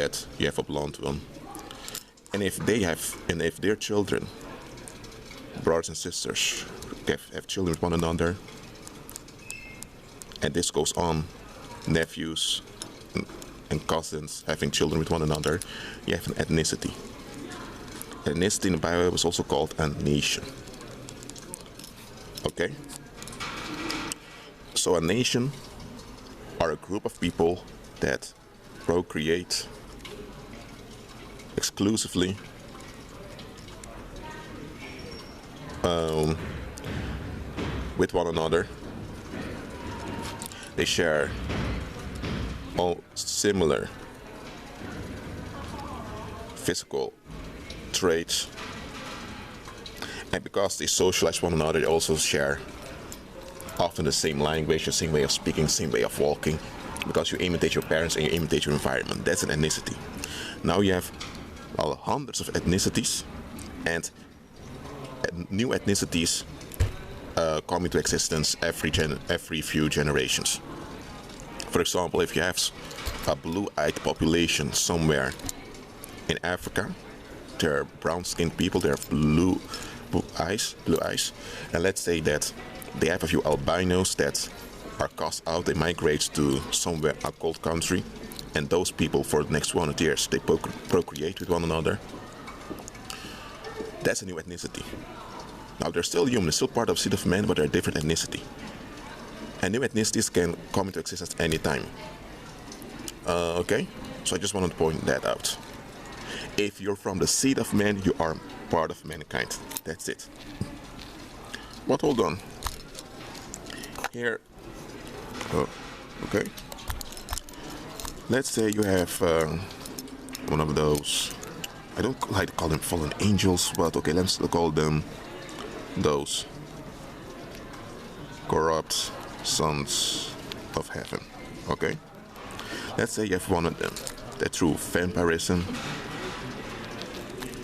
that you have a blonde one. And if their children, brothers and sisters, have children with one another, and this goes on, nephews and cousins having children with one another, you have an ethnicity. Ethnicity in the Bible was also called a nation. Okay? So a nation are a group of people that procreate exclusively with one another. They share all similar physical traits, and because they socialize one another, they also share often the same language, the same way of speaking, same way of walking, because you imitate your parents and you imitate your environment. That's an ethnicity. Now you have hundreds of ethnicities, and new ethnicities come into existence every few generations. For example, if you have a blue-eyed population somewhere in Africa, there are brown-skinned people, they have blue eyes, and let's say that they have a few albinos that are cast out, they migrate to somewhere, a cold country, and those people for the next 100 years, they procreate with one another. That's a new ethnicity. Now they're still human, they're still part of the seed of man, but they're a different ethnicity. And new ethnicities can come into existence at any time. Okay? So I just wanted to point that out. If you're from the seed of man, you are part of mankind. That's it. But hold on. Here. Oh, okay. Let's say you have one of those. I don't like to call them fallen angels, but okay, let's call them those corrupt sons of heaven. Okay? Let's say you have one of them that through vampirism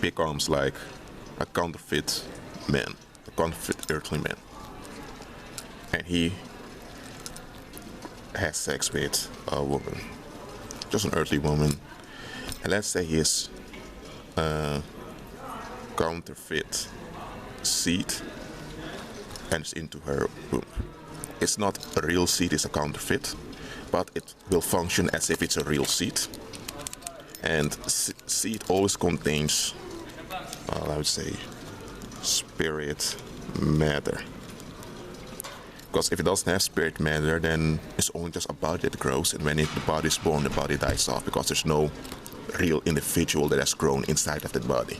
becomes like a counterfeit man, a counterfeit earthly man. And he has sex with a woman, just an earthly woman. And let's say he is a counterfeit seed and is into her womb. It's not a real seed, it's a counterfeit, but it will function as if it's a real seed. And seed always contains, I would say, spirit matter. Because if it doesn't have spirit matter, then it's only just a body that grows, and when the body is born, the body dies off, because there's no real individual that has grown inside of that body.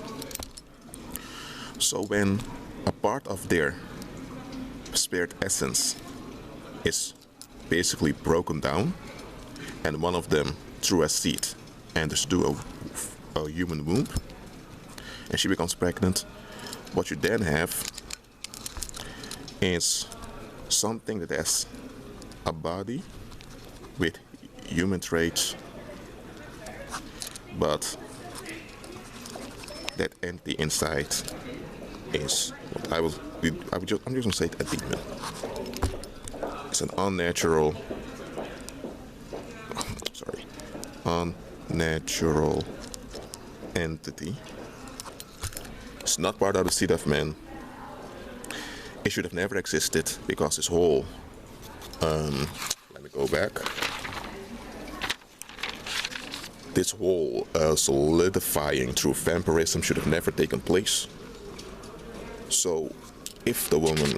So when a part of their spirit essence is basically broken down, and one of them through a seed enters to a human womb, and she becomes pregnant, what you then have is something that has a body with human traits, but that entity inside is what I'm just gonna say a demon. It's an unnatural entity. It's not part of the seed of man. It should have never existed, because this whole let me go back. This whole solidifying through vampirism should have never taken place. So if the woman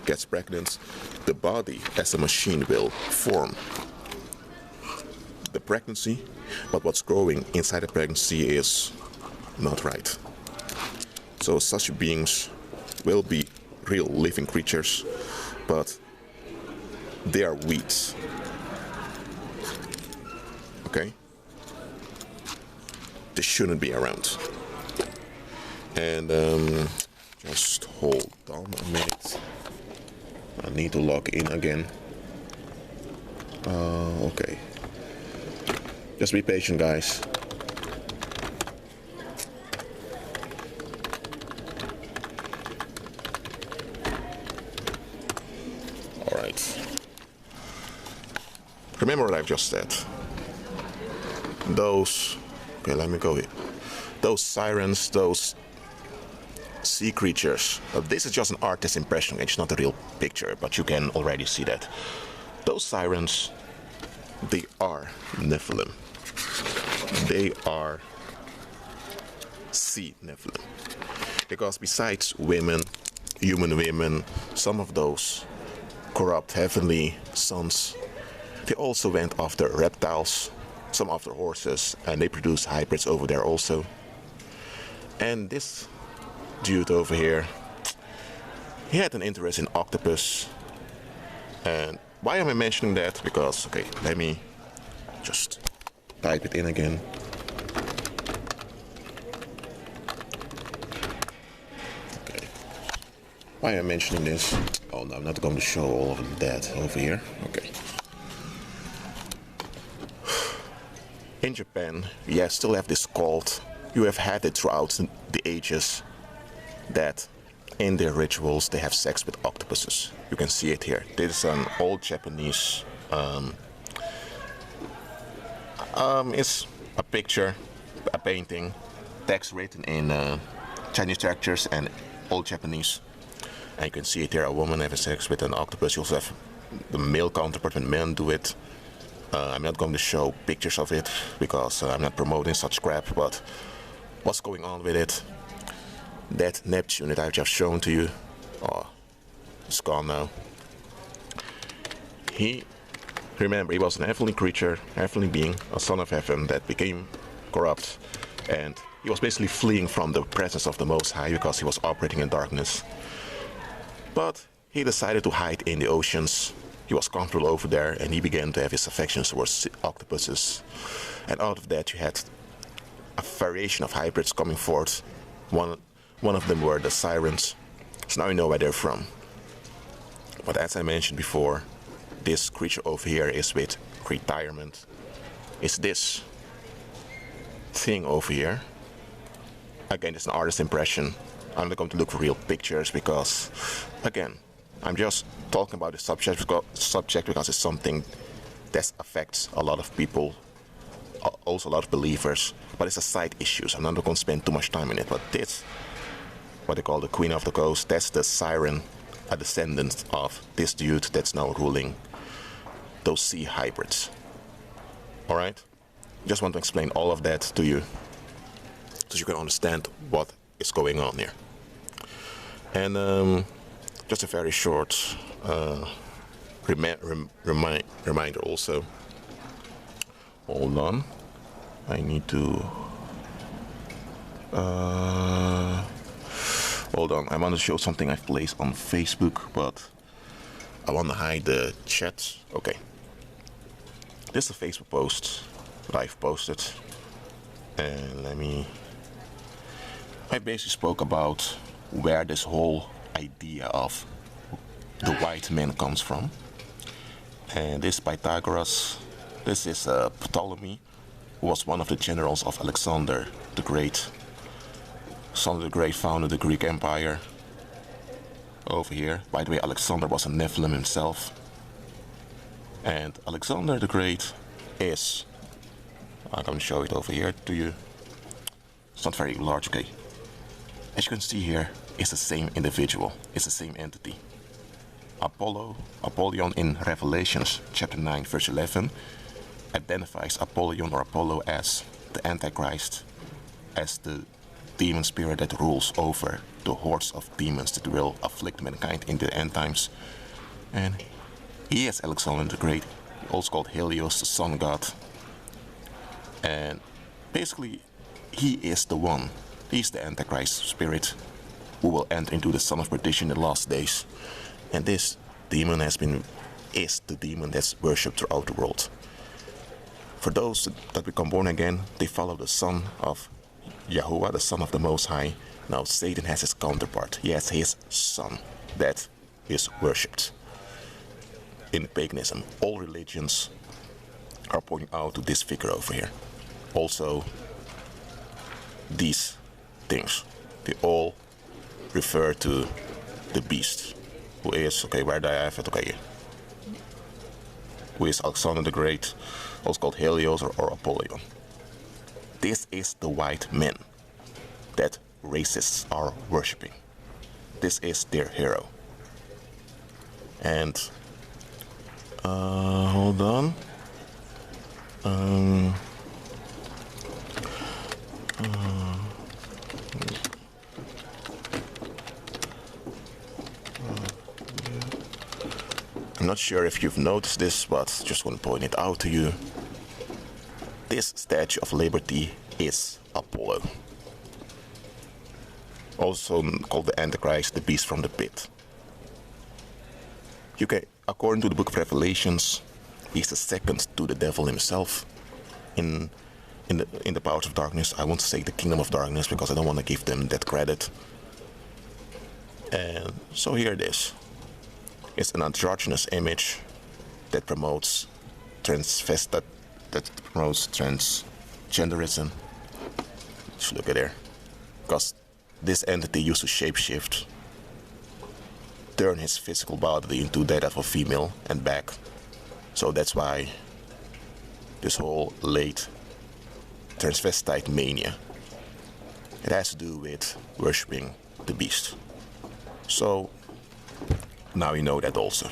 gets pregnant, the body as a machine will form the pregnancy, but what's growing inside the pregnancy is not right. So such beings will be real living creatures, but they are weeds. Okay? They shouldn't be around. And just hold on a minute. I need to log in again. Okay. Just be patient, guys. Alright. Remember what I've just said. Those Okay, let me go here. Those sirens, those sea creatures. This is just an artist's impression. It's not a real picture, but you can already see that. Those sirens, they are Nephilim. They are sea Nephilim. Because besides women, human women, some of those corrupt heavenly sons, they also went after reptiles, some after horses, and they produce hybrids over there also. And this dude over here, he had an interest in octopus. And why am I mentioning that? Because, okay, let me just type it in again. Okay. Why am I mentioning this? Oh no, I'm not going to show all of that over here. Okay. In Japan, you still have this cult. You have had it throughout the ages that in their rituals they have sex with octopuses. You can see it here. This is an old Japanese. It's a picture, a painting, text written in Chinese characters and old Japanese. And you can see it here. A woman having sex with an octopus. You also have the male counterpart when men do it. I'm not going to show pictures of it because I'm not promoting such crap, but what's going on with it? That Neptune that I've just shown to you, oh, it's gone now. Remember, he was an heavenly creature, heavenly being, a son of heaven that became corrupt, and he was basically fleeing from the presence of the Most High because he was operating in darkness. But he decided to hide in the oceans. He was comfortable over there, and he began to have his affections towards octopuses. And out of that, you had a variation of hybrids coming forth. One of them were the sirens. So now you know where they're from. But as I mentioned before, this creature over here is with retirement. It's this thing over here. Again, it's an artist's impression. I'm not going to look for real pictures because, again, I'm just talking about the subject because it's something that affects a lot of people, also a lot of believers, but it's a side issue, so I'm not going to spend too much time in it. But this, what they call the Queen of the Coast, that's the siren, a descendant of this dude that's now ruling those sea hybrids. Alright? Just want to explain all of that to you so you can understand what is going on here. And just a very short reminder also. Hold on. I need to... hold on. I want to show something I've placed on Facebook, but I want to hide the chat. Okay. This is a Facebook post that I've posted. And I basically spoke about where this whole idea of the white man comes from. And this Pythagoras, this is Ptolemy, who was one of the generals of Alexander the Great. Alexander the Great founded the Greek Empire. Over here, by the way, Alexander was a Nephilim himself. And Alexander the Great is, I'm going to show it over here to you. It's not very large, okay. As you can see here, it's the same individual, it's the same entity. Apollyon in Revelations chapter 9 verse 11 identifies Apollyon or Apollo as the Antichrist, as the demon spirit that rules over the hordes of demons that will afflict mankind in the end times. And he is Alexander the Great, also called Helios, the sun god. And basically, he is the one. He's the Antichrist spirit who will enter into the son of perdition in the last days. And this demon is the demon that's worshipped throughout the world. For those that become born again, they follow the son of Yahuwah, the son of the Most High. Now Satan has his counterpart. He has his son that is worshipped. In paganism, all religions are pointing out to this figure over here. Also, these things, they all refer to the beast, who is, okay, where do I have it? Okay, who is Alexander the Great, also called Helios or Apollyon. This is the white man that racists are worshipping. This is their hero. And hold on. I'm not sure if you've noticed this, but just want to point it out to you. This Statue of Liberty is Apollo, also called the Antichrist, the beast from the pit. According to the book of Revelations, he's the second to the devil himself in the powers of darkness. I won't say the kingdom of darkness because I don't want to give them that credit. And so here it is. It's an androgynous image that promotes transgenderism. Just look at there. Because this entity used to shapeshift, turn his physical body into that of a female and back. So that's why this whole late transvestite mania, it has to do with worshipping the beast. So now you know that also.